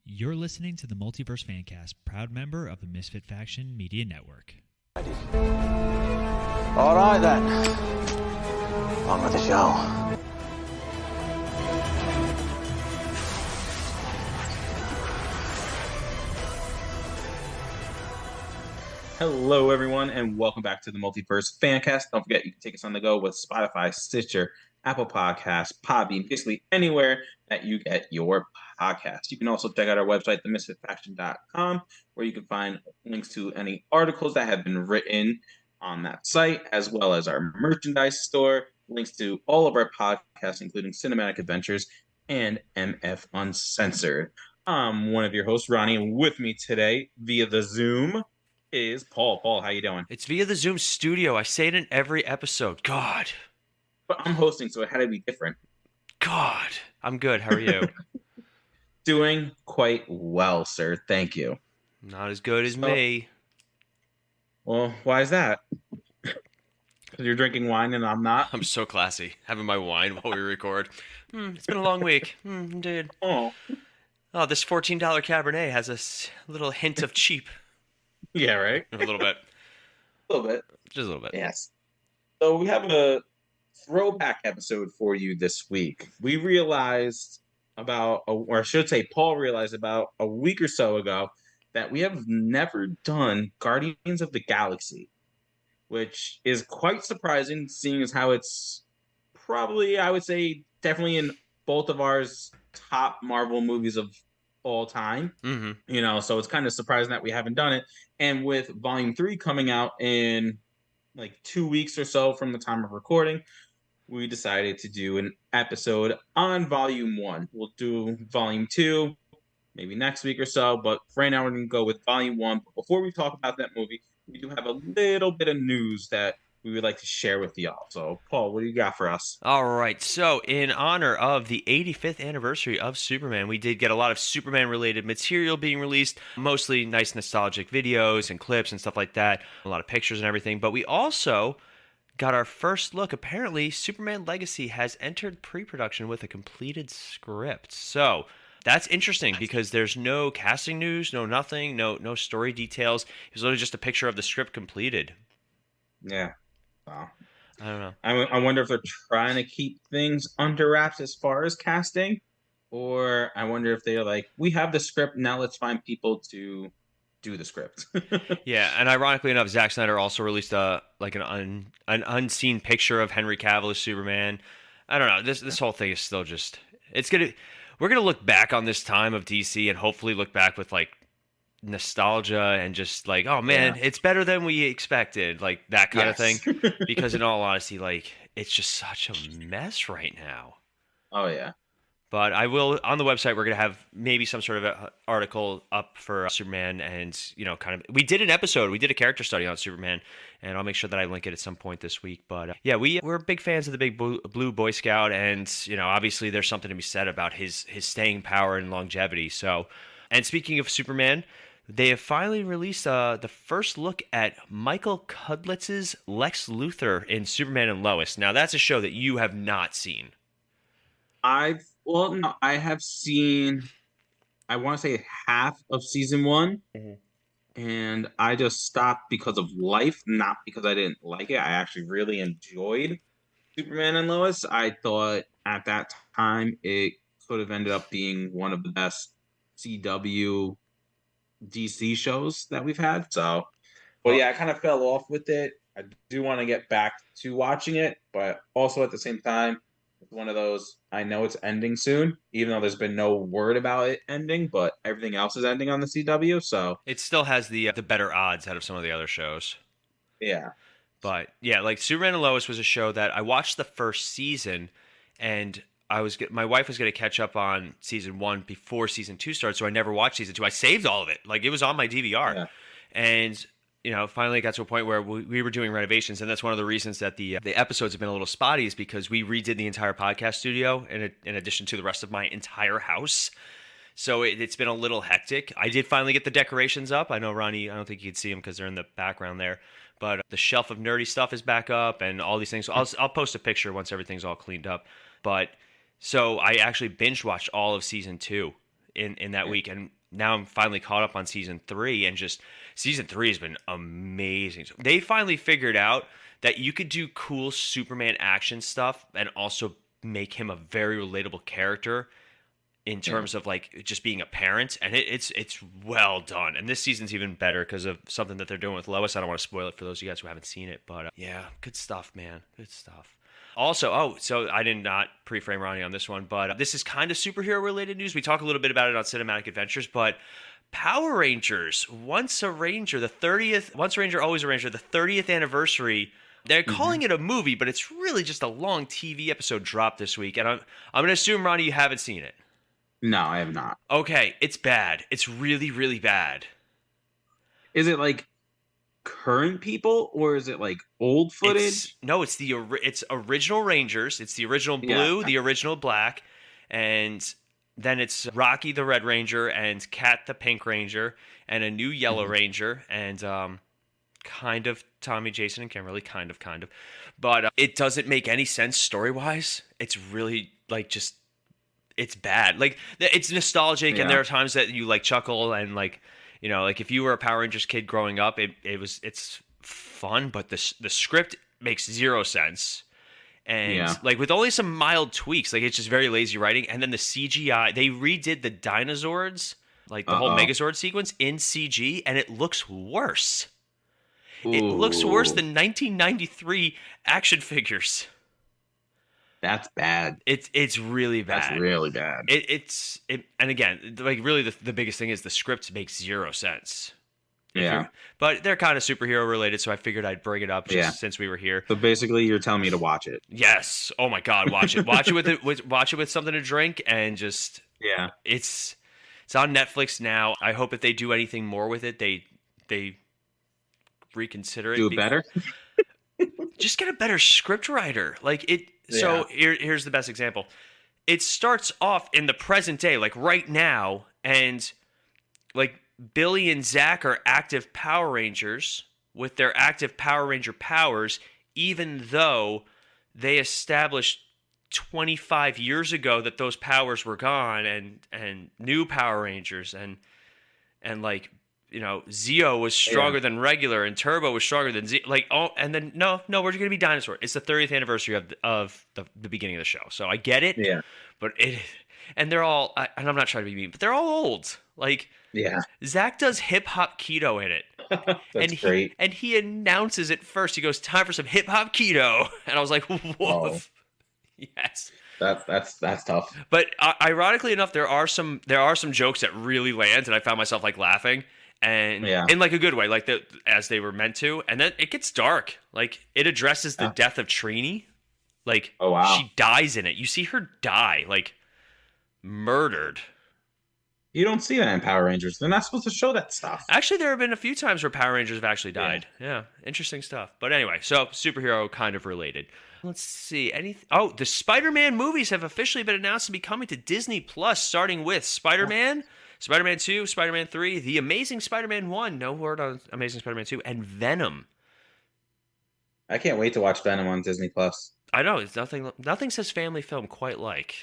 You're listening to the Multiverse Fancast, proud member of the Misfit Faction Media Network. All right then, on with the show. Hello, everyone, and welcome back to the Multiverse Fancast. Don't forget, you can take us on the go with Spotify, Stitcher, Apple Podcasts, Podbean, basically anywhere that you get your podcast. You can also check out our website, themisfitfaction.com, where you can find links to any articles that have been written on that site, as well as our merchandise store, links to all of our podcasts, including Cinematic Adventures and MF Uncensored. I'm one of your hosts, Ronnie, and with me today via the Zoom is Paul. Paul, how you doing? It's via the Zoom studio. I say it in every episode. God. But I'm hosting, so it had to be different. God. I'm good. How are you? Doing quite well, sir. Thank you. Not as good as me. Well, why is that? Because you're drinking wine and I'm not? I'm so classy. Having my wine while we record. It's been a long week. Indeed. Oh, this $14 Cabernet has a little hint of cheap. yeah, right? A little bit. A little bit. Just a little bit. Yes. So we have a throwback episode for you this week. We realized Paul realized about a week or so ago that we have never done Guardians of the Galaxy, which is quite surprising, seeing as how it's probably, I would say, definitely in both of ours top Marvel movies of all time. Mm-hmm. So it's kind of surprising that we haven't done it. And with Volume 3 coming out in like 2 weeks or so from the time of recording, we decided to do an episode on Volume 1. We'll do Volume 2 maybe next week or so, but right now we're going to go with Volume 1. But before we talk about that movie, we do have a little bit of news that we would like to share with y'all. So, Paul, what do you got for us? All right. So, in honor of the 85th anniversary of Superman, we did get a lot of Superman-related material being released, mostly nice nostalgic videos and clips and stuff like that, a lot of pictures and everything. But we also got our first look. Apparently, Superman Legacy has entered pre-production with a completed script. So that's interesting because there's no casting news, no nothing, no story details. It was literally just a picture of the script completed. Yeah. Wow. I don't know. I wonder if they're trying to keep things under wraps as far as casting, or I wonder if they're like, we have the script, now let's find people to do the script. Yeah, and ironically enough, Zack Snyder also released an unseen picture of Henry Cavill as Superman. I don't know. This whole thing is still just we're gonna look back on this time of DC and hopefully look back with like nostalgia and just like, oh man, it's better than we expected, like that kind of thing. Because in all honesty, like it's just such a mess right now. Oh yeah. But I will, on the website, we're going to have maybe some sort of a article up for Superman and, we did a character study on Superman, and I'll make sure that I link it at some point this week. But we're big fans of the big blue Boy Scout, and, obviously there's something to be said about his staying power and longevity. So, and speaking of Superman, they have finally released the first look at Michael Cudlitz's Lex Luthor in Superman and Lois. Now, that's a show that you have not seen. I have seen, I want to say half of season 1, and I just stopped because of life, not because I didn't like it. I actually really enjoyed Superman and Lois. I thought at that time it could have ended up being one of the best CW DC shows that we've had. So, but I kind of fell off with it. I do want to get back to watching it, but also at the same time, it's one of those, I know it's ending soon, even though there's been no word about it ending, but everything else is ending on the CW, so it still has the better odds out of some of the other shows. Yeah. But yeah, like Superman and Lois was a show that I watched the first season, and my wife was going to catch up on season 1 before season 2 started, so I never watched season 2. I saved all of it. Like, it was on my DVR. Yeah. And finally it got to a point where we were doing renovations, and that's one of the reasons that the episodes have been a little spotty, is because we redid the entire podcast studio in addition to the rest of my entire house. So it's been a little hectic. I did finally get the decorations up. I know, Ronnie, I don't think you could see them because they're in the background there. But the shelf of nerdy stuff is back up and all these things. So I'll post a picture once everything's all cleaned up. But so I actually binge watched all of season 2 in that week, and now I'm finally caught up on season 3, and just season 3 has been amazing. So they finally figured out that you could do cool Superman action stuff and also make him a very relatable character in terms of like just being a parent, and it's well done. And this season's even better because of something that they're doing with Lois. I don't want to spoil it for those of you guys who haven't seen it, but yeah, good stuff, man. Good stuff. Also, so I did not pre-frame Ronnie on this one, but this is kind of superhero related news. We talk a little bit about it on Cinematic Adventures, but Power Rangers, Once a Ranger, Once a Ranger, Always a Ranger, the 30th anniversary. They're calling it a movie, but it's really just a long TV episode dropped this week. And I'm going to assume, Ronnie, you haven't seen it. No, I have not. Okay, it's bad. It's really, really bad. Is it like current people, or is it like old footage? It's original Rangers. It's the original blue, the original black, and then it's Rocky the Red Ranger and Kat the Pink Ranger and a new Yellow Ranger and kind of Tommy, Jason, and Kimberly, kind of. But it doesn't make any sense story-wise. It's really like just it's bad. Like it's nostalgic, and there are times that you like chuckle and like, you know, like if you were a Power Rangers kid growing up, it's fun, but the script makes zero sense. And like with only some mild tweaks, like it's just very lazy writing. And then the CGI, they redid the Dinosaurs, like the whole Megazord sequence in CG, and it looks worse. Ooh. It looks worse than 1993 action figures. That's bad. It's really bad. That's really bad. And again, like really the biggest thing is the script makes zero sense. Yeah. But they're kind of superhero related, so I figured I'd bring it up just since we were here. So basically you're telling me to watch it. Yes. Oh my God, watch it. Watch it with something to drink, and just it's on Netflix now. I hope if they do anything more with it, they reconsider it. Do it better? Just get a better script writer. Like it. So here's the best example. It starts off in the present day, like right now, and like Billy and Zach are active Power Rangers with their active Power Ranger powers, even though they established 25 years ago that those powers were gone, and new Power Rangers and like, you know, Zeo was stronger than regular, and Turbo was stronger than Zeo. Like, and then no, we're going to be Dinosaur. It's the 30th anniversary of the beginning of the show, so I get it. Yeah, but and they're all, and I'm not trying to be mean, but they're all old. Like, Zach does hip hop keto in it. That's great. And he announces it first. He goes, "Time for some hip hop keto," and I was like, "Whoa, yes." That's tough. But ironically enough, there are some jokes that really land, and I found myself like laughing. And in like a good way, like as they were meant to. And then it gets dark. Like it addresses the death of Trini. Like she dies in it. You see her die, like murdered. You don't see that in Power Rangers. They're not supposed to show that stuff. Actually, there have been a few times where Power Rangers have actually died. Yeah, interesting stuff. But anyway, so superhero kind of related. Let's see. The Spider-Man movies have officially been announced to be coming to Disney Plus, starting with Spider-Man, Spider-Man 2, Spider-Man 3, The Amazing Spider-Man 1, no word on Amazing Spider-Man 2, and Venom. I can't wait to watch Venom on Disney Plus. I know. It's nothing says family film quite like.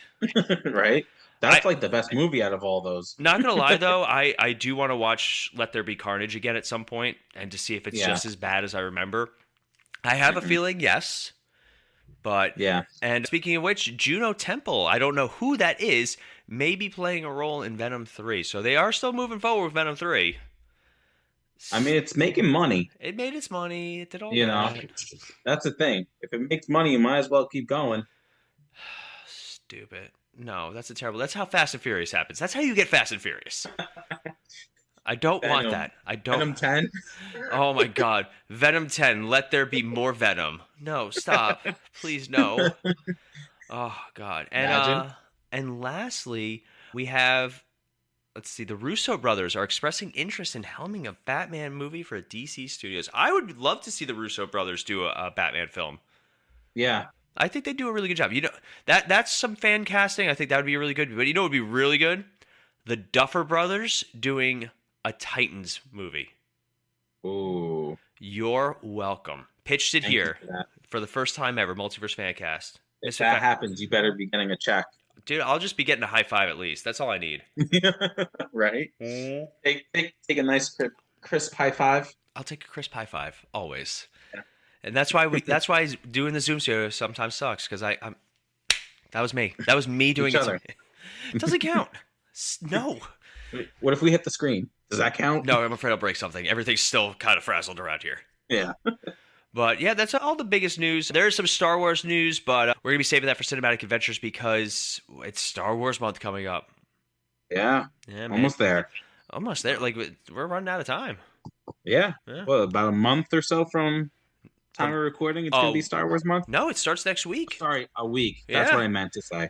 Right? That's like the best movie out of all those. Not going to lie, though, I do want to watch Let There Be Carnage again at some point, and to see if it's just as bad as I remember. I have a feeling yes. But and speaking of which, Juno Temple, I don't know who that is, may be playing a role in Venom 3. So they are still moving forward with Venom 3. I mean, it's making money. It made its money. It did all that. That's the thing. If it makes money, you might as well keep going. Stupid. No, that's that's how Fast and Furious happens. That's how you get Fast and Furious. I don't want that. I don't. Venom 10? Oh my God. Venom 10. Let there be more Venom. No, stop. Please, no. Oh God. And lastly, we have, let's see, the Russo brothers are expressing interest in helming a Batman movie for DC Studios. I would love to see the Russo brothers do a Batman film. Yeah. I think they do a really good job. You know, that's some fan casting. I think that would be really good. But you know what would be really good? The Duffer brothers doing a Titans movie. Ooh. You're welcome. Pitched it here for the first time ever. Multiverse Fancast. If that happens, you better be getting a check. Dude, I'll just be getting a high five at least. That's all I need. Right? Take a nice crisp high five. I'll take a crisp high five always. Yeah. And that's why that's why doing the Zoom studio sometimes sucks because I'm that was me. That was me doing Each other. It doesn't count. No. Wait, what if we hit the screen? Does that count? No, I'm afraid I'll break something. Everything's still kind of frazzled around here. Yeah. But yeah, that's all the biggest news. There's some Star Wars news, but we're going to be saving that for Cinematic Adventures because it's Star Wars month coming up. Yeah. Yeah, man. Almost there. Almost there. Like, we're running out of time. Yeah. Yeah. Well, about a month or so from time of recording, it's going to be Star Wars month. No, it starts next week. Sorry, a week. That's Yeah. what I meant to say.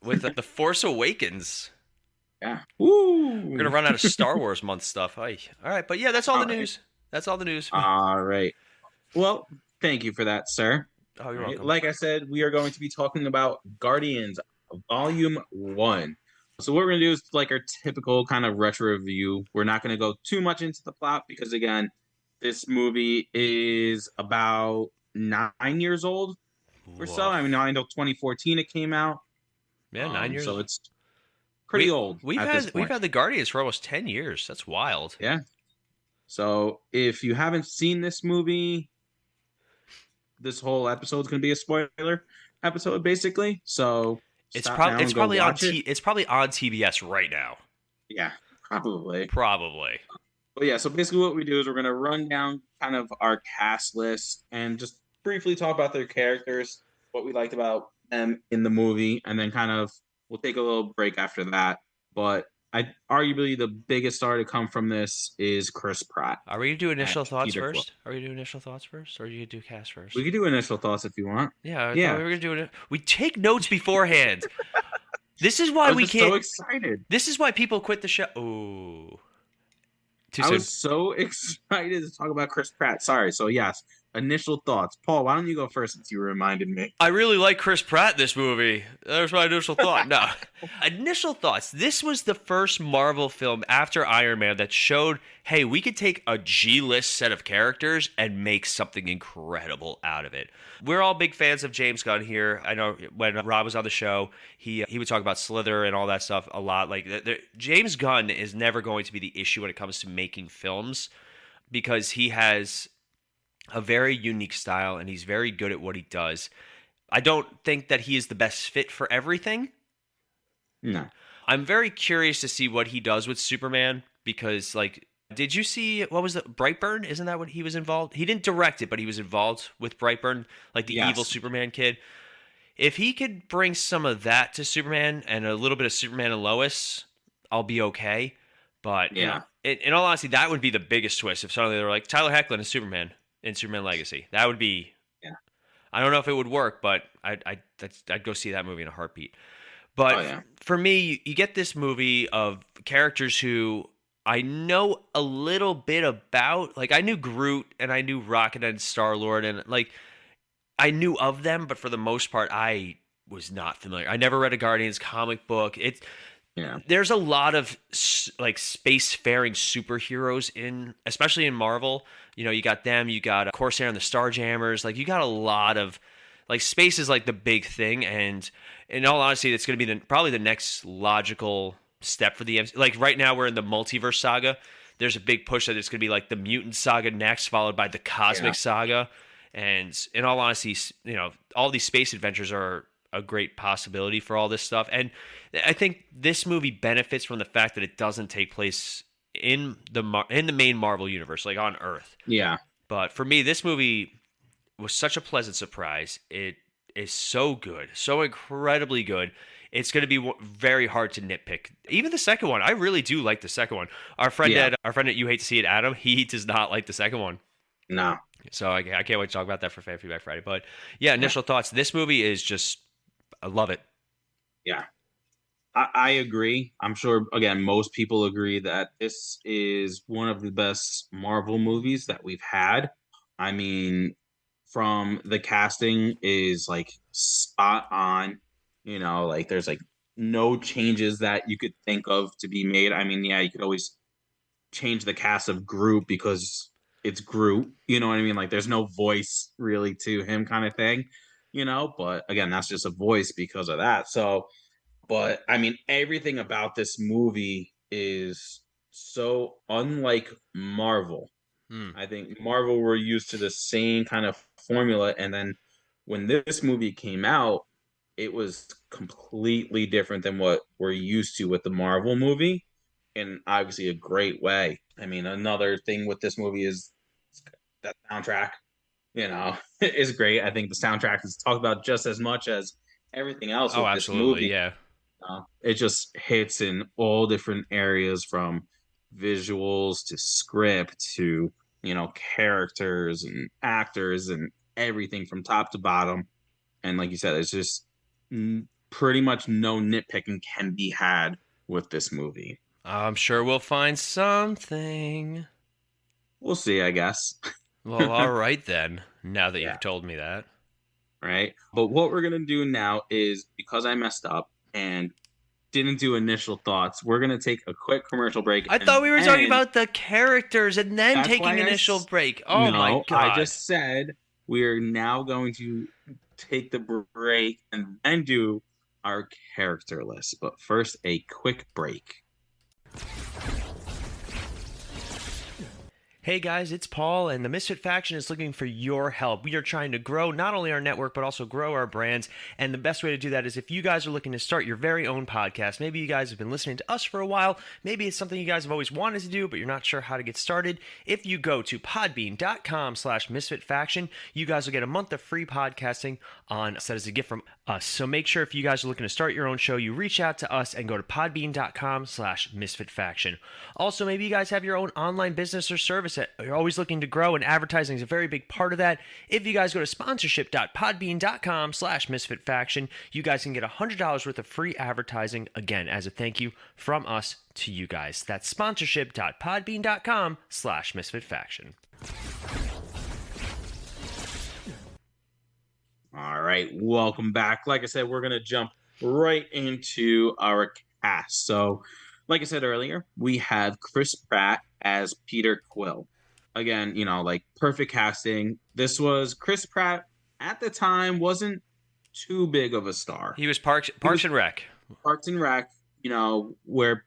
With The Force Awakens. Yeah. Woo! We're going to run out of Star Wars month stuff. All right, but yeah, that's all the news. That's all the news. All right. Well, thank you for that, sir. Oh, you're welcome. Like I said, we are going to be talking about Guardians Volume 1. So what we're going to do is like our typical kind of retro review. We're not going to go too much into the plot because, again, this movie is about 9 years old or so. I mean, I know 2014 it came out. Yeah, 9 years. So it's pretty old. We've had the Guardians for almost 10 years. That's wild. Yeah. So if you haven't seen this movie, this whole episode is going to be a spoiler episode, basically. So it's probably on TBS right now. Yeah, probably. But yeah, so basically what we do is we're going to run down kind of our cast list and just briefly talk about their characters, what we liked about them in the movie, and then kind of we'll take a little break after that. But arguably the biggest star to come from this is Chris Pratt. Are we gonna do initial thoughts first? Or are you gonna do cast first? We could do initial thoughts if you want. Yeah. We were gonna do it. We take notes beforehand. This is why we can't. So excited. This is why people quit the show. Ooh. I was so excited to talk about Chris Pratt. Sorry. So yes, initial thoughts. Paul, why don't you go first since you reminded me? I really like Chris Pratt in this movie. There's my initial thought. No. Initial thoughts. This was the first Marvel film after Iron Man that showed, hey, we could take a G-list set of characters and make something incredible out of it. We're all big fans of James Gunn here. I know when Rob was on the show, he would talk about Slither and all that stuff a lot. Like James Gunn is never going to be the issue when it comes to making films because he has a very unique style and he's very good at what he does. I don't think that he is the best fit for everything. No. I'm very curious to see what he does with Superman because, like, did you see, what was it, Brightburn? Isn't that what he was involved? He didn't direct it, but he was involved with Brightburn, like the evil Superman kid. If he could bring some of that to Superman and a little bit of Superman and Lois, I'll be okay. But, you know, in all honesty, that would be the biggest twist if suddenly they were like, Tyler Hoechlin is Superman in Superman Legacy. That would be, I don't know if it would work, but I'd go see that movie in a heartbeat. But for me, you get this movie of characters who I know a little bit about. Like, I knew Groot and I knew Rocket and Star-Lord, and like I knew of them, but for the most part, I was not familiar. I never read a Guardians comic book. There's a lot of like spacefaring superheroes especially in Marvel. You know, you got them, you got Corsair and the Starjammers. Like, you got a lot of, like, space is like the big thing, and in all honesty, it's going to be probably the next logical step for the MC. Like, right now we're in the multiverse saga. There's a big push that it's going to be like the mutant saga next, followed by the cosmic saga. And in all honesty, you know, all these space adventures are a great possibility for all this stuff. And I think this movie benefits from the fact that it doesn't take place in the main Marvel universe, like on Earth. Yeah. But for me, this movie was such a pleasant surprise. It is so good, so incredibly good. It's going to be very hard to nitpick. Even the second one, I really do like the second one. Our friend at You Hate to See It, Adam, he does not like the second one. No. So I can't wait to talk about that for Fan Feedback Friday. But yeah, initial thoughts. This movie is just, I love it. Yeah. I agree. I'm sure, again, most people agree that this is one of the best Marvel movies that we've had. I mean, from the casting is like spot on. You know, like there's like no changes that you could think of to be made. I mean, you could always change the cast of Groot because it's Groot. You know what I mean? Like there's no voice really to him kind of thing, you know? But again, that's just a voice because of that. So But I mean, everything about this movie is so unlike Marvel. Hmm. I think Marvel were used to the same kind of formula, and then when this movie came out, it was completely different than what we're used to with the Marvel movie, in obviously a great way. I mean, another thing with this movie is that soundtrack, is great. I think the soundtrack is talked about just as much as everything else Oh, with this absolutely. movie. Yeah. It just hits in all different areas, from visuals to script to characters and actors and everything from top to bottom. And like you said, it's just pretty much no nitpicking can be had with this movie. I'm sure we'll find something. We'll see, I guess. Well, all right then. Now that Yeah, you've told me that. right. But what we're gonna do now is, because I messed up and didn't do initial thoughts, we're gonna take a quick commercial break. I And thought we were talking then about the characters and then that's taking why initial break. Oh my no, I god. just said we're now going to take the break and then do our character list. But first, a quick break. Hey guys, it's Paul, and the Misfit Faction is looking for your help. We are trying to grow not only our network, but also grow our brands. And the best way to do that is if you guys are looking to start your very own podcast. Maybe you guys have been listening to us for a while. Maybe it's something you guys have always wanted to do, but you're not sure how to get started. If you go to podbean.com/misfitfaction, you guys will get a month of free podcasting set as a gift from us. So make sure if you guys are looking to start your own show, you reach out to us and go to podbean.com/misfitfaction. Also, maybe you guys have your own online business or service that you're always looking to grow, and advertising is a very big part of that. If you guys go to sponsorship.podbean.com/misfitfaction, you guys can get $100 worth of free advertising, again, as a thank you from us to you guys. That's sponsorship.podbean.com/misfitfaction. All right, welcome back. Like I said, we're going to jump right into our cast. So, like I said earlier, we have Chris Pratt as Peter Quill. Again, like perfect casting. This was Chris Pratt at the time wasn't too big of a star. He was Parks and Rec. Parks and Rec, where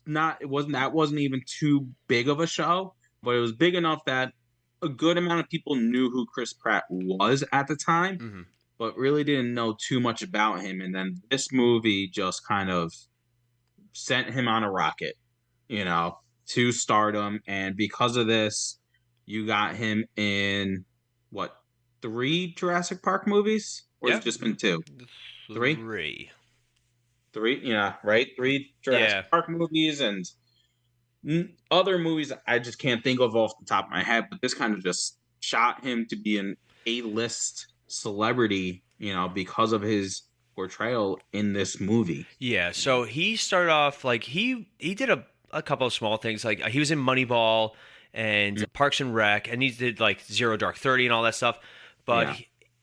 it wasn't even too big of a show, but it was big enough that a good amount of people knew who Chris Pratt was at the time, but really didn't know too much about him. And then this movie just kind of sent him on a rocket, to stardom. And because of this, you got him in what, 3 Jurassic Park movies? Or has it just been 2? 3? 3, yeah, right? 3 Jurassic Park movies and other movies I just can't think of off the top of my head, but this kind of just shot him to be an A-list celebrity, because of his portrayal in this movie. Yeah, so he started off like he did a couple of small things, like he was in Moneyball and Parks and Rec, and he did like Zero Dark 30 and all that stuff, but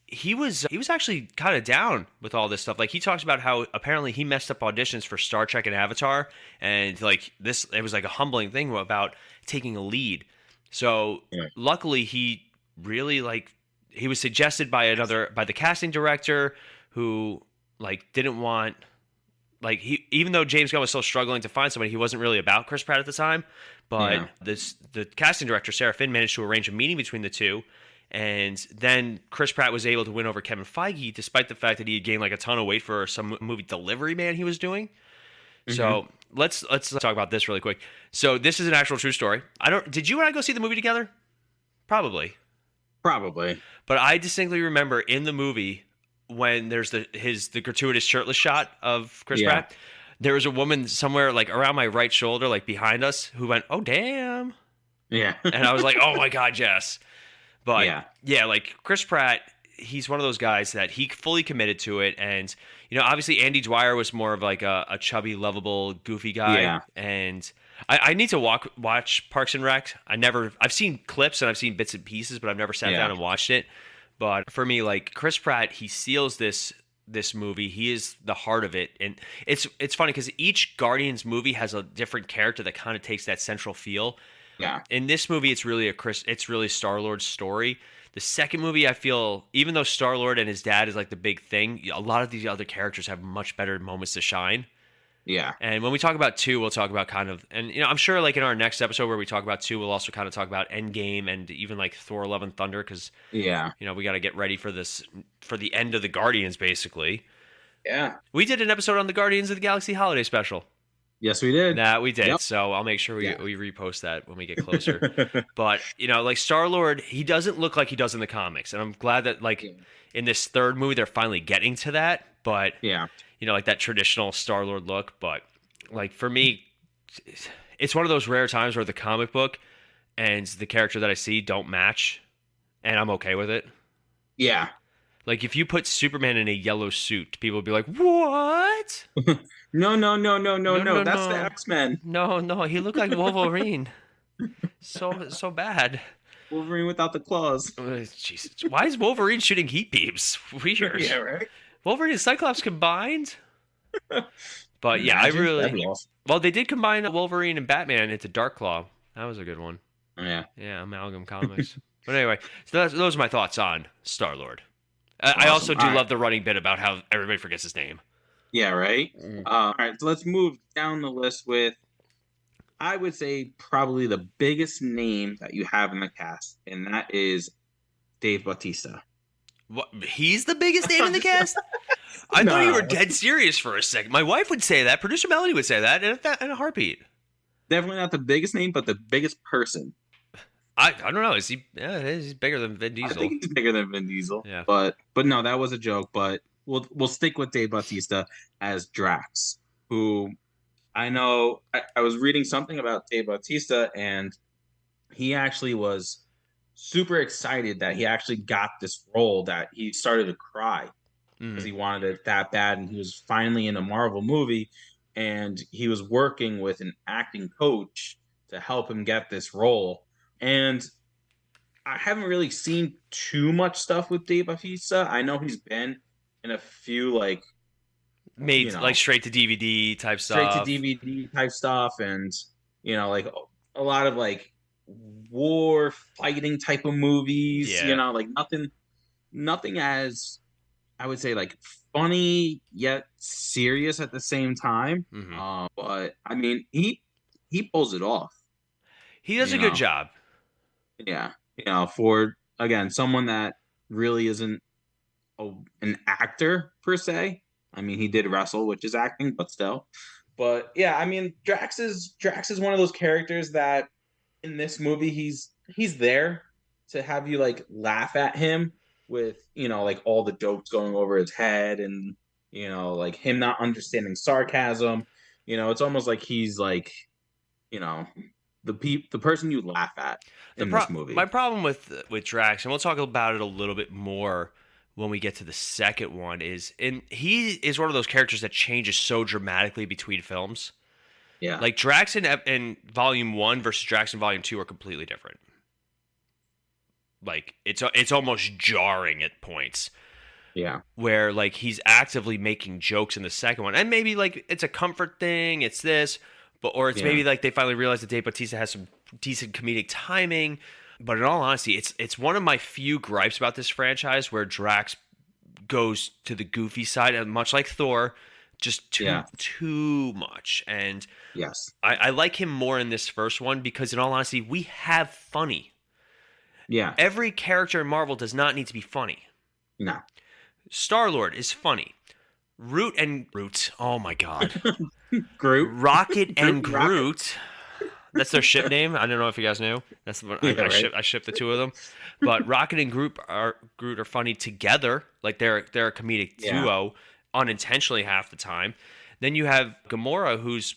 he was actually kind of down with all this stuff. Like he talks about how apparently he messed up auditions for Star Trek and Avatar, and like it was like a humbling thing about taking a lead. So luckily he really he was suggested by the casting director, who didn't want, even though James Gunn was still struggling to find somebody, he wasn't really about Chris Pratt at the time. But the casting director, Sarah Finn, managed to arrange a meeting between the two. And then Chris Pratt was able to win over Kevin Feige, despite the fact that he had gained a ton of weight for some movie Delivery Man he was doing. So let's talk about this really quick. So this is an actual true story. Did you and I go see the movie together? Probably. But I distinctly remember in the movie when there's the gratuitous shirtless shot of Chris Pratt, there was a woman somewhere around my right shoulder, behind us, who went, "Oh damn." Yeah. And I was like, "Oh my god, yes." But Chris Pratt, he's one of those guys that he fully committed to it. And, obviously Andy Dwyer was more of a chubby, lovable, goofy guy. Yeah. And I need to watch Parks and Rec. I've seen clips and I've seen bits and pieces, but I've never sat down and watched it. But for me, Chris Pratt, he seals this movie. He is the heart of it. And it's funny because each Guardians movie has a different character that kind of takes that central feel. Yeah. In this movie, it's really Star-Lord's story. The second movie, I feel, even though Star-Lord and his dad is the big thing, a lot of these other characters have much better moments to shine. Yeah. And when we talk about 2, we'll talk about kind of, and I'm sure like in our next episode where we talk about 2, we'll also kind of talk about Endgame and even like Thor: Love and Thunder, because Yeah. we got to get ready for the end of the Guardians, basically. Yeah. We did an episode on the Guardians of the Galaxy holiday special. Yes, we did. That we did. Yep. So I'll make sure we repost that when we get closer. But like Star-Lord, he doesn't look like he does in the comics, and I'm glad that like in this third movie they're finally getting to that. But like that traditional Star-Lord look. But like for me, it's one of those rare times where the comic book and the character that I see don't match, and I'm okay with it. Yeah. Like if you put Superman in a yellow suit, people would be like, "What?" No. That's the X-Men. No, he looked like Wolverine. so bad. Wolverine without the claws. Jesus, why is Wolverine shooting heat beams? Weird. Yeah, right. Wolverine and Cyclops combined. But yeah, Imagine. I really. That'd be awesome. Well, they did combine Wolverine and Batman into Darkclaw. That was a good one. Yeah. Yeah, Amalgam Comics. But anyway, so those are my thoughts on Star-Lord. Awesome. I also do All right. love the running bit about how everybody forgets his name. Yeah, right? All right, so let's move down the list with, I would say, probably the biggest name that you have in the cast, and that is Dave Bautista. What? He's the biggest name in the cast? I thought you were dead serious for a second. My wife would say that. Producer Melanie would say that in a heartbeat. Definitely not the biggest name, but the biggest person. I don't know. Is he? Yeah, he's bigger than Vin Diesel. I think he's bigger than Vin Diesel. Yeah. But no, that was a joke. But we'll stick with Dave Bautista as Drax, who I know I was reading something about Dave Bautista, and he actually was super excited that he actually got this role, that he started to cry because he wanted it that bad, and he was finally in a Marvel movie, and he was working with an acting coach to help him get this role. And I haven't really seen too much stuff with Dave Bautista. I know he's been in a few like made like straight to DVD type stuff. Straight to DVD type stuff, and like a lot of like war fighting type of movies. Yeah. Like nothing as, I would say, like funny yet serious at the same time. But I mean, he pulls it off. He does a good job. Yeah, for again someone that really isn't an actor per se. I mean, he did wrestle, which is acting, but still. But yeah, I mean, Drax is one of those characters that in this movie he's there to have you like laugh at him with like all the jokes going over his head, and like him not understanding sarcasm. It's almost like he's like the person you laugh at in this movie. My problem with Drax, and we'll talk about it a little bit more when we get to the second one, is he is one of those characters that changes so dramatically between films. Yeah. Like Drax in Volume 1 versus Drax in Volume 2 are completely different. Like it's almost jarring at points. Yeah. Where like he's actively making jokes in the second one. And maybe like it's a comfort thing, it's this, or it's maybe like they finally realized that Dave Bautista has some decent comedic timing. But in all honesty, it's one of my few gripes about this franchise where Drax goes to the goofy side, and much like Thor, just too much. And yes, I like him more in this first one because, in all honesty, we have funny. Yeah. Every character in Marvel does not need to be funny. No. Star-Lord is funny. Groot. Oh my God. Groot. Rocket and Groot. That's their ship name. I don't know if you guys knew. That's what I ship the two of them. But Rocket and Groot are funny together. Like they're a comedic duo, unintentionally half the time. Then you have Gamora, who's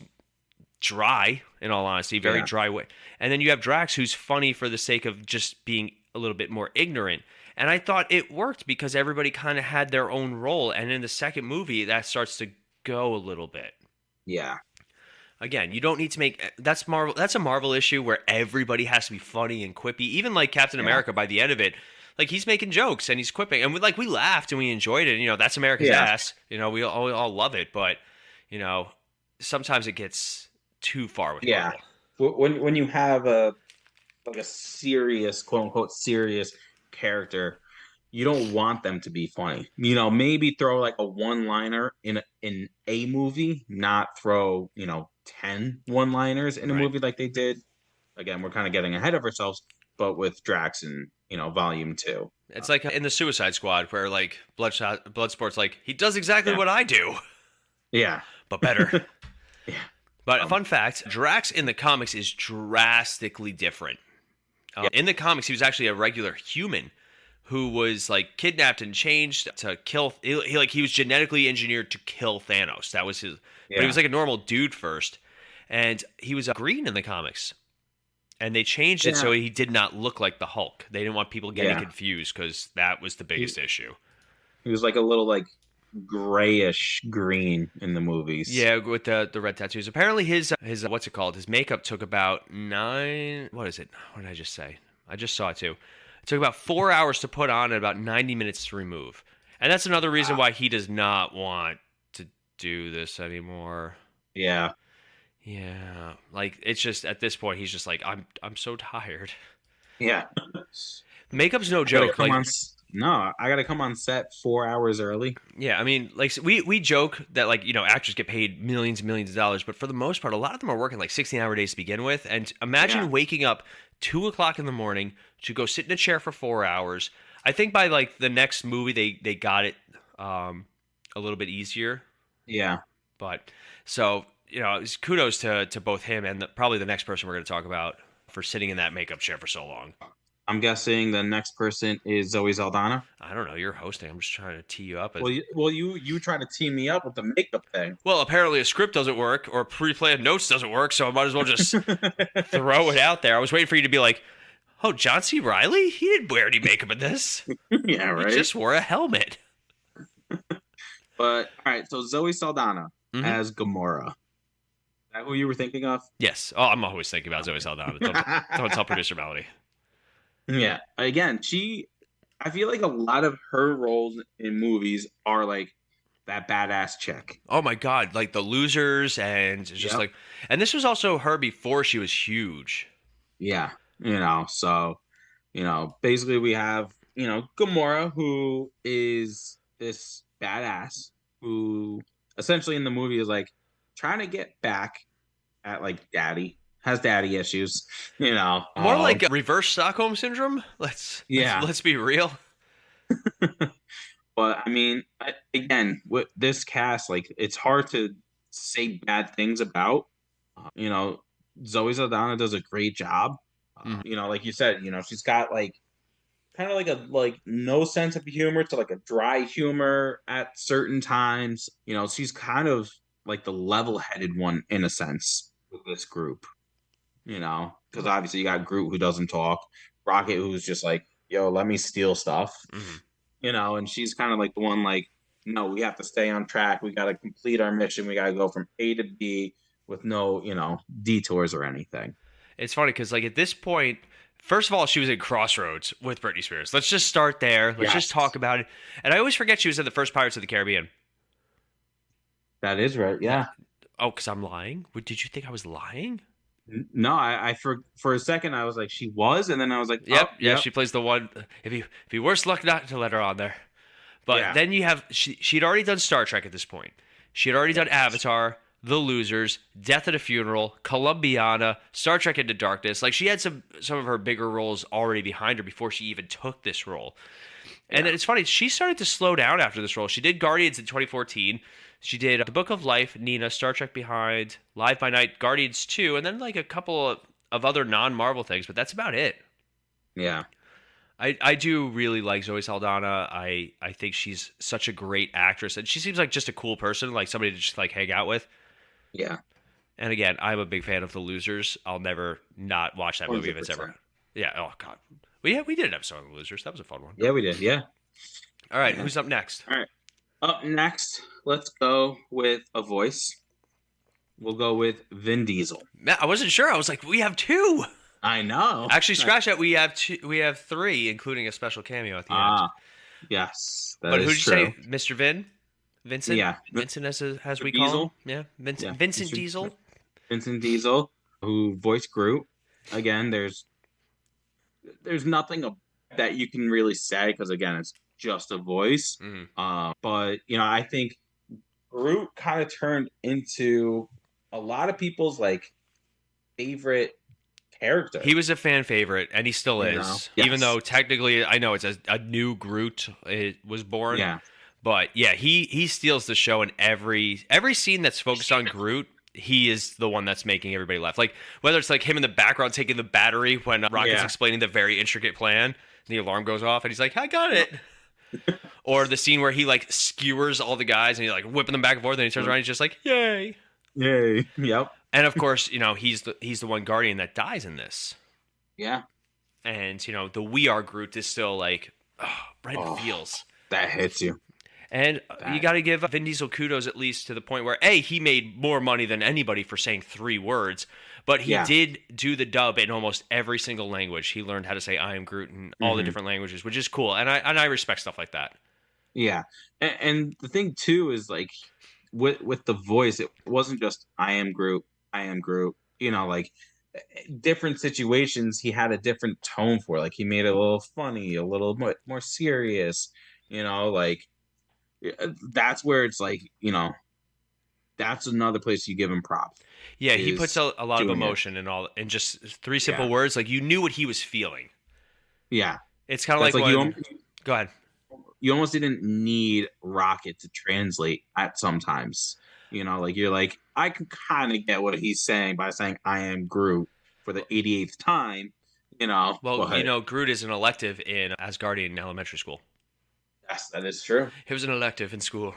dry, in all honesty, very dry way. And then you have Drax, who's funny for the sake of just being a little bit more ignorant. And I thought it worked because everybody kind of had their own role. And in the second movie, that starts to go a little bit. Yeah. Again, you don't need to make that's Marvel. That's a Marvel issue where everybody has to be funny and quippy. Even like Captain America, by the end of it, like he's making jokes and he's quipping, and we laughed and we enjoyed it. That's America's ass. We all love it, but sometimes it gets too far with Marvel. When you have a serious, quote unquote serious character, you don't want them to be funny. You know, maybe throw like a one-liner in a movie, not throw, 10 one-liners in a Right. movie like they did. Again, we're kind of getting ahead of ourselves, but with Drax in, Volume 2. It's like in the Suicide Squad where like Bloodsport's like he does exactly what I do, Yeah. but better. Yeah. But fun fact, Drax in the comics is drastically different. In the comics, he was actually a regular human who was like kidnapped and changed to kill. He was genetically engineered to kill Thanos. That was his. Yeah. But he was like a normal dude first, and he was green in the comics. And they changed it so he did not look like the Hulk. They didn't want people getting confused because that was the biggest issue. He was like a little like grayish green in the movies. Yeah, with the red tattoos. Apparently his what's it called? His makeup took about 9. What is it? What did I just say? I just saw it too. It took about 4 hours to put on and about 90 minutes to remove. And that's another reason why he does not want to do this anymore. Yeah. Yeah, like it's just at this point he's just like I'm so tired. Yeah. Makeup's no joke. I gotta come on set 4 hours early. Yeah, I mean, like we joke that like actors get paid millions and millions of dollars, but for the most part, a lot of them are working like 16-hour days to begin with. And imagine waking up 2:00 in the morning to go sit in a chair for 4 hours. I think by like the next movie they got it a little bit easier. Yeah, but so. Kudos to both him and probably the next person we're going to talk about for sitting in that makeup chair for so long. I'm guessing the next person is Zoe Saldana. I don't know. You're hosting. I'm just trying to tee you up. Well, you try to tee me up with the makeup thing. Well, apparently a script doesn't work or pre-planned notes doesn't work, so I might as well just throw it out there. I was waiting for you to be like, oh, John C. Reilly? He didn't wear any makeup in this. Yeah, right? He just wore a helmet. But, all right, so Zoe Saldana as Gamora. Is that who you were thinking of? Yes. Oh, I'm always thinking about Zoe Saldana. Don't tell producer Melody. Yeah. Again, I feel like a lot of her roles in movies are like that badass chick. Oh my God. Like The Losers and just like, and this was also her before she was huge. Yeah. So, basically we have, Gamora, who is this badass who essentially in the movie is like, trying to get back at like daddy, has daddy issues, more like reverse Stockholm syndrome. Let's be real. But I mean, again, with this cast, like it's hard to say bad things about. Zoe Saldana does a great job. Like you said, she's got like kind of like a no sense of humor to like a dry humor at certain times. She's kind of like the level-headed one in a sense with this group, because obviously you got Groot who doesn't talk, Rocket who's just like, yo, let me steal stuff, and she's kind of like the one like, no, we have to stay on track, we got to complete our mission, we got to go from A to B with no detours or anything. It's funny because like at this point, first of all, she was in Crossroads with Britney Spears. Let's just start there. Let's just talk about it. And I always forget she was in the first Pirates of the Caribbean. That is right, yeah. Oh, because I'm lying? Did you think I was lying? No, I for a second I was like she was, and then I was like, yep. She plays the one. If you worse luck not to let her on there, but then you have she'd already done Star Trek at this point. She had already done Avatar, The Losers, Death at a Funeral, Columbiana, Star Trek Into Darkness. Like she had some of her bigger roles already behind her before she even took this role. And then it's funny, she started to slow down after this role. She did Guardians in 2014. She did The Book of Life, Nina, Star Trek Behind, Live by Night, Guardians 2, and then like a couple of other non-Marvel things, but that's about it. Yeah. I do really like Zoe Saldana. I think she's such a great actress, and she seems like just a cool person, like somebody to just like hang out with. Yeah. And again, I'm a big fan of The Losers. I'll never not watch that movie 100%. If it's ever. Yeah, oh God. We did an episode on The Losers. That was a fun one. Yeah, we did, yeah. All right, who's up next? All right. Up next, let's go with a voice. We'll go with Vin Diesel. I wasn't sure. I was like, we have two. I know. Actually, scratch that. We have two. We have three, including a special cameo at the end. Yes, but who did you say, Mr. Vincent? Yeah, Vincent as we call him. Yeah, Vincent. Yeah. Vincent Diesel. Vincent Diesel, who voiced Groot. Again, there's nothing that you can really say, because again, it's just a voice. But I think Groot kind of turned into a lot of people's like favorite character. He was a fan favorite, and he still is. Yes. Even though technically, I know it's a new Groot was born. Yeah. But yeah, he steals the show in every scene that's focused on Groot. He is the one that's making everybody laugh. Like whether it's like him in the background taking the battery when Rocket's explaining the very intricate plan, and the alarm goes off, and he's like, "I got it." Or the scene where he like skewers all the guys and he's like whipping them back and forth, and he turns around, and he's just like, "Yay, yay!" Yep. And of course, he's the one Guardian that dies in this. Yeah. And the We Are Groot is still like right in the feels. That hits you. And you got to give Vin Diesel kudos at least to the point where he made more money than anybody for saying 3 words, but he did do the dub in almost every single language. He learned how to say "I am Groot" in all the different languages, which is cool, and I respect stuff like that. Yeah, and the thing too is like with the voice, it wasn't just "I am Groot, I am Groot." Like different situations, he had a different tone for. Like he made it a little funny, a little more serious. Like that's where it's like that's another place you give him props. Yeah, he puts a lot of emotion in just 3 simple words. Like you knew what he was feeling. Yeah, it's kind of like when, go ahead. You almost didn't need Rocket to translate at sometimes. Like you're like, I can kind of get what he's saying by saying "I am Groot" for the 88th time. Well, Groot is an elective in Asgardian elementary school. Yes, that is true. It was an elective in school.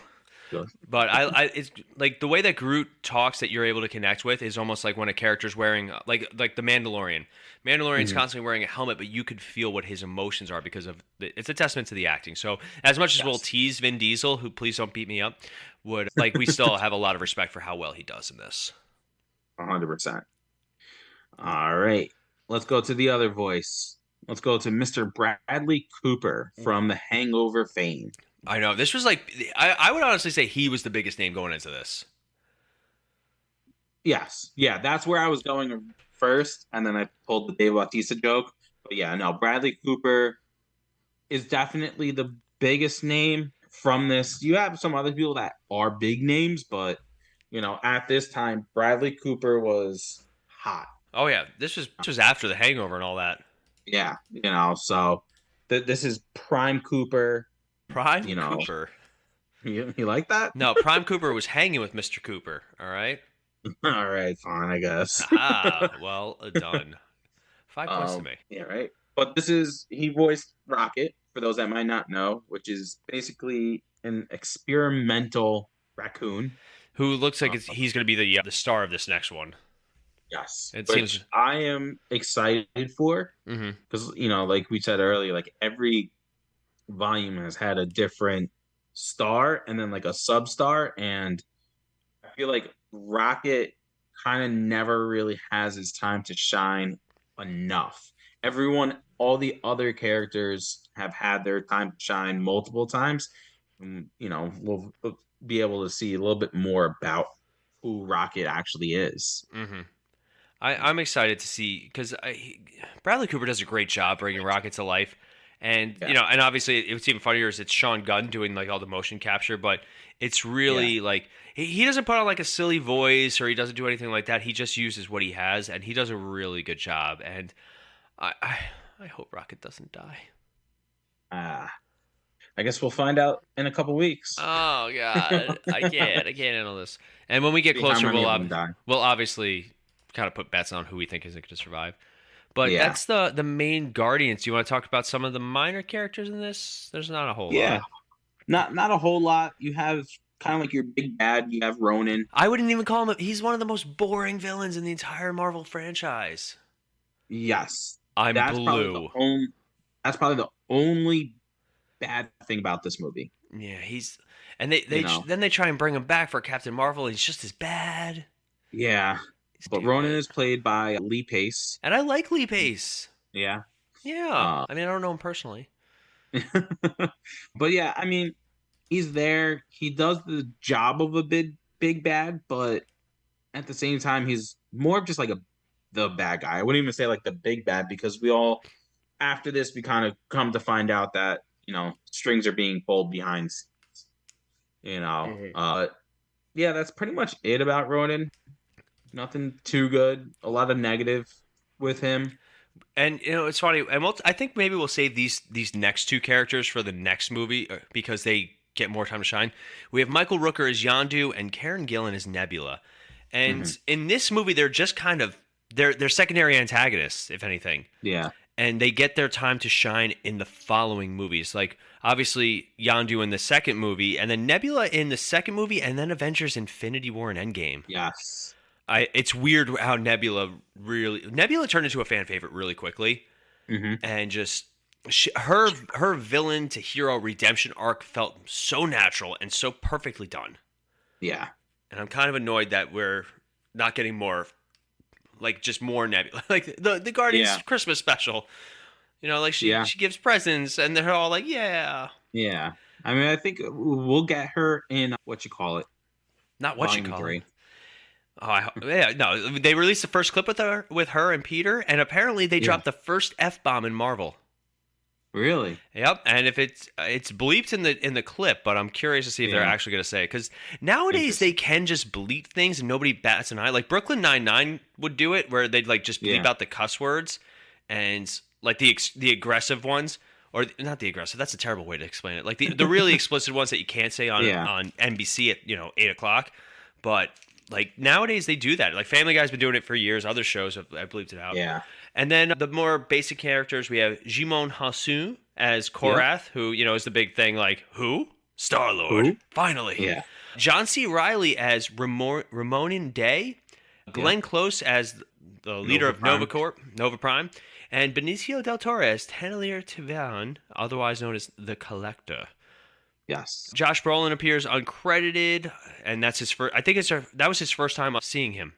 Sure. But it's like the way that Groot talks that you're able to connect with is almost like when a character's wearing like the Mandalorian. Mandalorian's constantly wearing a helmet, but you could feel what his emotions are because of it's a testament to the acting. So as much as we'll tease Vin Diesel, who please don't beat me up, we still have a lot of respect for how well he does in this. 100%. All right, let's go to the other voice. Let's go to Mr. Bradley Cooper from The Hangover fame. I know. This was like, I would honestly say he was the biggest name going into this. Yes. Yeah, that's where I was going first, and then I pulled the Dave Bautista joke. But yeah, no, Bradley Cooper is definitely the biggest name from this. You have some other people that are big names, but, at this time, Bradley Cooper was hot. Oh, yeah. This was after The Hangover and all that. Yeah, so this is Prime Cooper. Prime Cooper. You like that? No, Prime Cooper was hanging with Mr. Cooper, all right? All right, fine, I guess. Well done. 5 points to me. Yeah, right. But he voiced Rocket, for those that might not know, which is basically an experimental raccoon. Who looks like he's going to be the star of this next one. Yes, seems I am excited for because like we said earlier, like every volume has had a different star and then like a sub star, and I feel like Rocket kind of never really has his time to shine enough. All the other characters have had their time to shine multiple times. We'll be able to see a little bit more about who Rocket actually is. I'm excited to see because Bradley Cooper does a great job bringing Rocket to life, and and obviously it's even funnier is it's Sean Gunn doing like all the motion capture, but it's really like he doesn't put on like a silly voice or he doesn't do anything like that. He just uses what he has, and he does a really good job. And I hope Rocket doesn't die. I guess we'll find out in a couple weeks. Oh God, I can't handle this. And when we get closer, we'll obviously kind of put bets on who we think is going to survive. But that's the main Guardians. Do you want to talk about some of the minor characters in this? There's not a whole lot. Yeah, not a whole lot. You have kind of like your big bad. You have Ronan. I wouldn't even call him. He's one of the most boring villains in the entire Marvel franchise. Yes, that's blue. That's probably the only bad thing about this movie. Yeah, and they try and bring him back for Captain Marvel. And he's just as bad. Yeah. But Ronan is played by Lee Pace. And I like Lee Pace. Yeah. Yeah. I don't know him personally. But yeah, he's there. He does the job of a big bad, but at the same time, he's more of just like the bad guy. I wouldn't even say like the big bad because we all after this, we kind of come to find out that, strings are being pulled behind scenes, yeah, that's pretty much it about Ronan. Nothing too good. A lot of negative with him. And it's funny, and I think maybe we'll save these next two characters for the next movie because they get more time to shine. We have Michael Rooker as Yondu and Karen Gillan as Nebula, and in this movie they're just kind of they're secondary antagonists, if anything. Yeah, and they get their time to shine in the following movies, like obviously Yondu in the second movie, and then Nebula in the second movie, and then Avengers: Infinity War and Endgame. Yes. It's weird how Nebula turned into a fan favorite really quickly, and just her villain to hero redemption arc felt so natural and so perfectly done. Yeah, and I'm kind of annoyed that we're not getting more, like just more Nebula, like the Guardians Christmas special. Like she gives presents and they're all like, yeah. I mean, I think we'll get her in what you call it, not what you call it. Oh, no. They released the first clip with her and Peter, and apparently they dropped the first F-bomb in Marvel. Really? Yep. And if it's bleeped in the clip, but I'm curious to see if they're actually going to say it, because nowadays they can just bleep things and nobody bats an eye. Like Brooklyn Nine-Nine would do it, where they'd like just bleep out the cuss words and like the aggressive ones, or not the aggressive. That's a terrible way to explain it. Like the really explicit ones that you can't say on NBC at 8:00, but. Like nowadays they do that. Like Family Guy's been doing it for years. Other shows have bleeped it out. Yeah. And then the more basic characters, we have Jimon Hasu as Korath, who is the big thing. Like who? Star-Lord. Finally. Yeah. John C. Reilly as Ramonin Day. Glenn Close as the leader of Nova Prime, and Benicio del Toro as Tenelier Tivan, otherwise known as the Collector. Yes. Josh Brolin appears uncredited, and that's his first. I think that was his first time seeing him.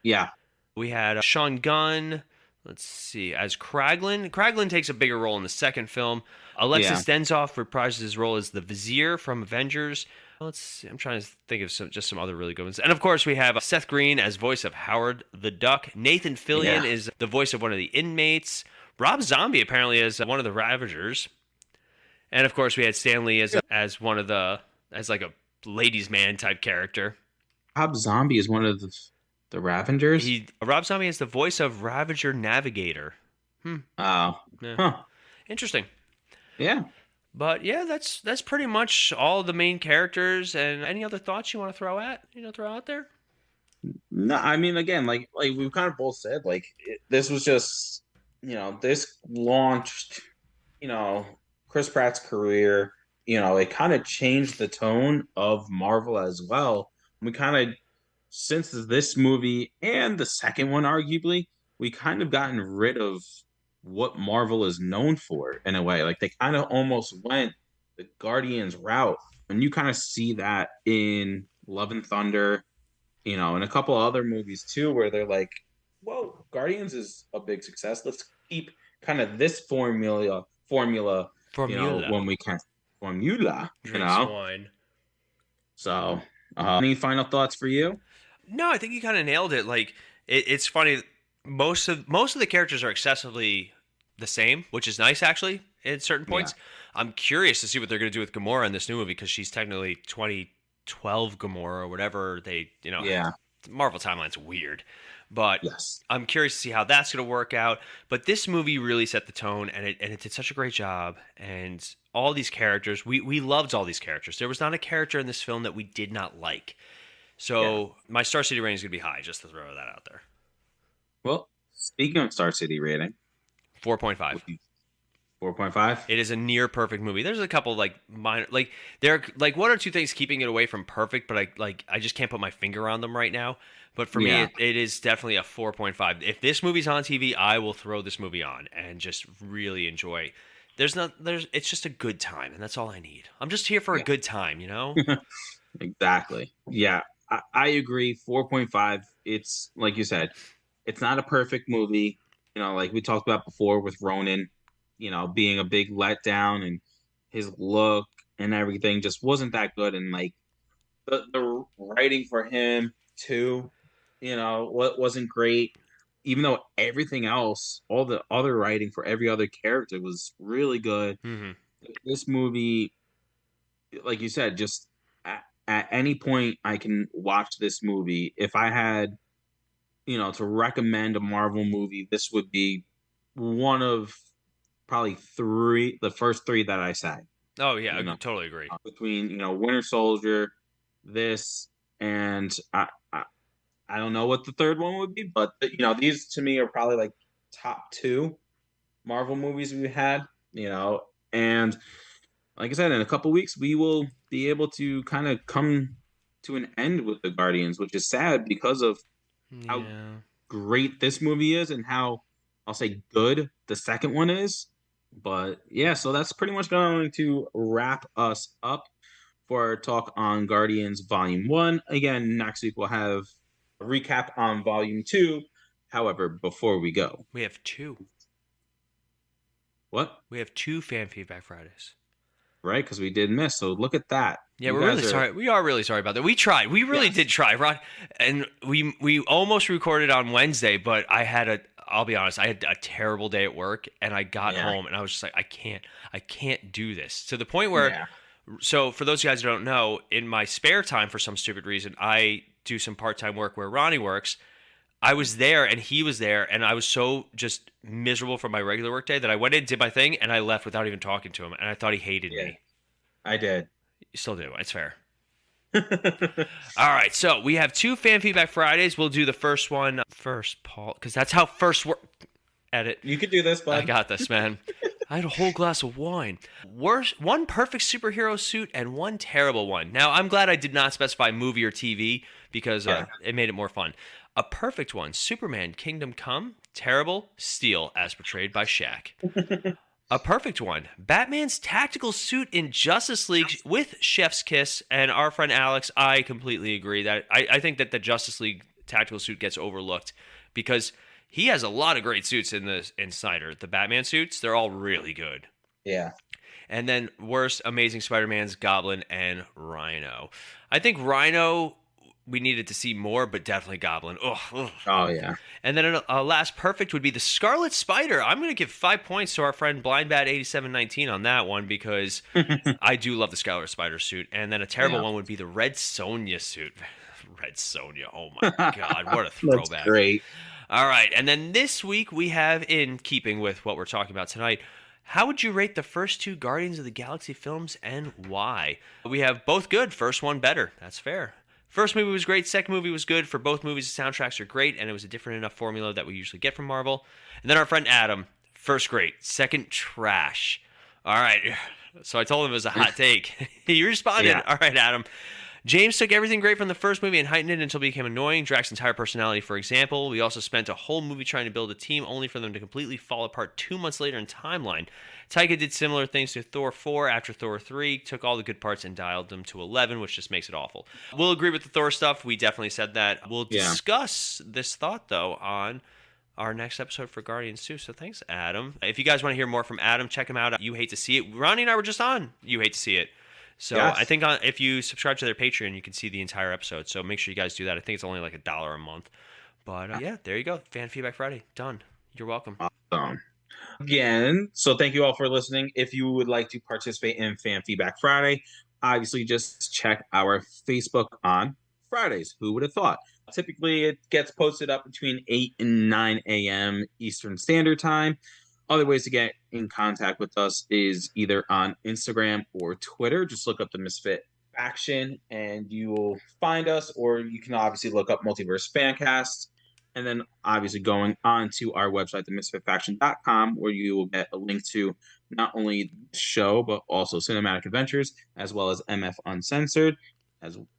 Yeah. We had Sean Gunn. Let's see, as Kraglin. Kraglin takes a bigger role in the second film. Alexis Denzhoff reprises his role as the Vizier from Avengers. Let's see. I'm trying to think of some other really good ones. And of course, we have Seth Green as voice of Howard the Duck. Nathan Fillion is the voice of one of the inmates. Rob Zombie apparently is one of the Ravagers. And of course, we had Stanley as one of as like a ladies' man type character. Rob Zombie is one of the Ravagers. Rob Zombie is the voice of Ravager Navigator. Oh, yeah. Huh. Interesting. Yeah. But yeah, that's pretty much all the main characters. And any other thoughts you want to throw out there? No, I mean, again, like we've kind of both said, like this was just, this launched, Chris Pratt's career. It kind of changed the tone of Marvel as well. We kind of, since this movie and the second one, arguably, we kind of gotten rid of what Marvel is known for in a way. Like they kind of almost went the Guardians route. And you kind of see that in Love and Thunder, and a couple of other movies too, where they're like, whoa, Guardians is a big success. Let's keep kind of this formula. When we can formula, Wine. So, any final thoughts for you? No, I think you kind of nailed it. Like it's funny. Most of the characters are excessively the same, which is nice actually at certain points. Yeah. I'm curious to see what they're going to do with Gamora in this new movie, because she's technically 2012 Gamora or whatever they, Marvel timeline's weird. But I'm curious to see how that's going to work out. But this movie really set the tone, and it did such a great job. And all these characters, we loved all these characters. There was not a character in this film that we did not like. So my Star City rating is going to be high, just to throw that out there. Well, speaking of Star City rating, 4.5. 4.5. It is a near perfect movie. There's a couple like minor, like there are like one or two things keeping it away from perfect, but I just can't put my finger on them right now. But for me, it is definitely a 4.5. If this movie's on TV, I will throw this movie on and just really enjoy. It's just a good time, and that's all I need. I'm just here for a good time, Exactly. Yeah, I agree. 4.5. It's like you said, it's not a perfect movie. Like we talked about before with Ronan, being a big letdown, and his look and everything just wasn't that good. And like the writing for him too, what wasn't great. even though everything else, all the other writing for every other character was really good, Mm-hmm. this movie, like you said, just at any point I can watch this movie. If I had, to recommend a Marvel movie, this would be one of probably the first three that I say. Oh yeah, You I know, totally agree. between Winter Soldier, this, and I don't know what the third one would be, but these to me are probably like top two Marvel movies we've had. And like I said, in a couple weeks we will be able to kind of come to an end with the Guardians, which is sad because of how Yeah. great this movie is and how I'll say good the second one is. But yeah, so that's pretty much going to wrap us up for our talk on Guardians Volume 1. Again, next week we'll have a recap on Volume 2. However, before we go, We have two. what? We have two fan feedback Fridays. Right? Because we did miss. So look at that. Yeah, You we're guys really are- sorry. We are really sorry about that. We tried. We really Yes. did try, Ron. And we almost recorded on Wednesday, but I'll be honest, I had a terrible day at work, and I got Yeah. home and I was just like, I can't do this. To the point where, Yeah. so for those of you guys who don't know, in my spare time, for some stupid reason, I do some part-time work where Ronnie works. I was there and he was there, and I was so just miserable from my regular work day that I went in, did my thing, and I left without even talking to him. And I thought he hated Yeah. me. I did. You still do. It's fair. All right, so we have two fan feedback Fridays. We'll do the first one first, Paul, because that's how first work. Edit. You could do this, bud. I got this, man. I had a whole glass of wine. One perfect superhero suit and one terrible one. Now, I'm glad I did not specify movie or TV because Yeah. it made it more fun. A perfect one, Superman Kingdom Come. Terrible, Steel, as portrayed by Shaq. A perfect one, Batman's tactical suit in Justice League with Chef's Kiss. And our friend Alex, I completely agree that I think that the Justice League tactical suit gets overlooked because he has a lot of great suits in Snyder. The Batman suits, they're all really good. Yeah. And then worst, Amazing Spider-Man's Goblin and Rhino. I think Rhino we needed to see more, but definitely Goblin. Ugh. Oh, yeah. And then a last perfect would be the Scarlet Spider. I'm going to give 5 points to our friend BlindBat8719 on that one because I do love the Scarlet Spider suit. And then a terrible one would be the Red Sonja suit. Red Sonja. Oh my God. What a throwback. That's great. All right. And then this week we have, in keeping with what we're talking about tonight, how would you rate the first two Guardians of the Galaxy films and why? We have both good. First one better. That's fair. First movie was great. Second movie was good. For both movies, the soundtracks are great, and it was a different enough formula that we usually get from Marvel. And then our friend Adam, first great. Second, trash. All right. So I told him it was a hot take. He responded. Yeah. All right, Adam. James took everything great from the first movie and heightened it until it became annoying. Drax's entire personality, for example. We also spent a whole movie trying to build a team only for them to completely fall apart 2 months later in timeline. Taika did similar things to Thor 4 after Thor 3, took all the good parts and dialed them to 11, which just makes it awful. We'll agree with the Thor stuff. We definitely said that. We'll discuss this thought, though, on our next episode for Guardians 2. So thanks, Adam. If you guys want to hear more from Adam, check him out. You Hate to See It. Ronnie and I were just on You Hate to See It. So Yes. I think if you subscribe to their Patreon, you can see the entire episode. So make sure you guys do that. I think it's only like $1 a month. But yeah, there you go. Fan Feedback Friday. Done. You're welcome. Awesome. Again, so thank you all for listening. If you would like to participate in Fan Feedback Friday, obviously just check our Facebook on Fridays. Who would have thought? Typically, it gets posted up between 8 and 9 a.m. Eastern Standard Time. Other ways to get in contact with us is either on Instagram or Twitter. Just look up the Misfit Faction and you will find us, or you can obviously look up Multiverse Fancast. And then obviously going on to our website, themisfitfaction.com, where you will get a link to not only the show, but also Cinematic Adventures, as well as MF Uncensored.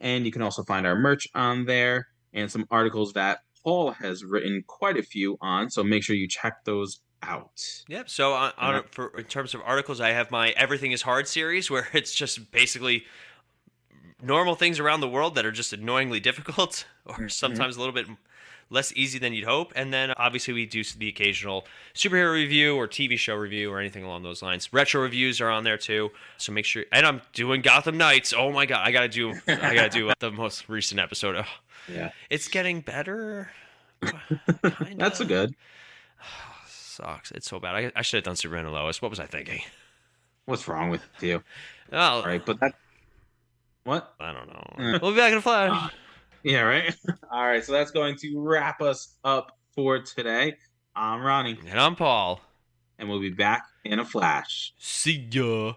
And you can also find our merch on there and some articles that Paul has written quite a few on. So make sure you check those out. Yep. So in terms of articles, I have my Everything is Hard series, where it's just basically normal things around the world that are just annoyingly difficult, or sometimes a little bit less easy than you'd hope. And then obviously we do the occasional superhero review or TV show review or anything along those lines. Retro reviews are on there too. So make sure. And I'm doing Gotham Knights. Oh my God, I gotta do the most recent episode. Oh, Yeah, it's getting better. Kinda. That's a good. Sucks. It's so bad. I should have done Superman and Lois. What was I thinking? What's wrong with you? Oh, All right, but that. What? I don't know. We'll be back in a flash. Yeah, right. All right, so that's going to wrap us up for today. I'm Ronnie, And I'm Paul. and we'll be back in a flash. See ya.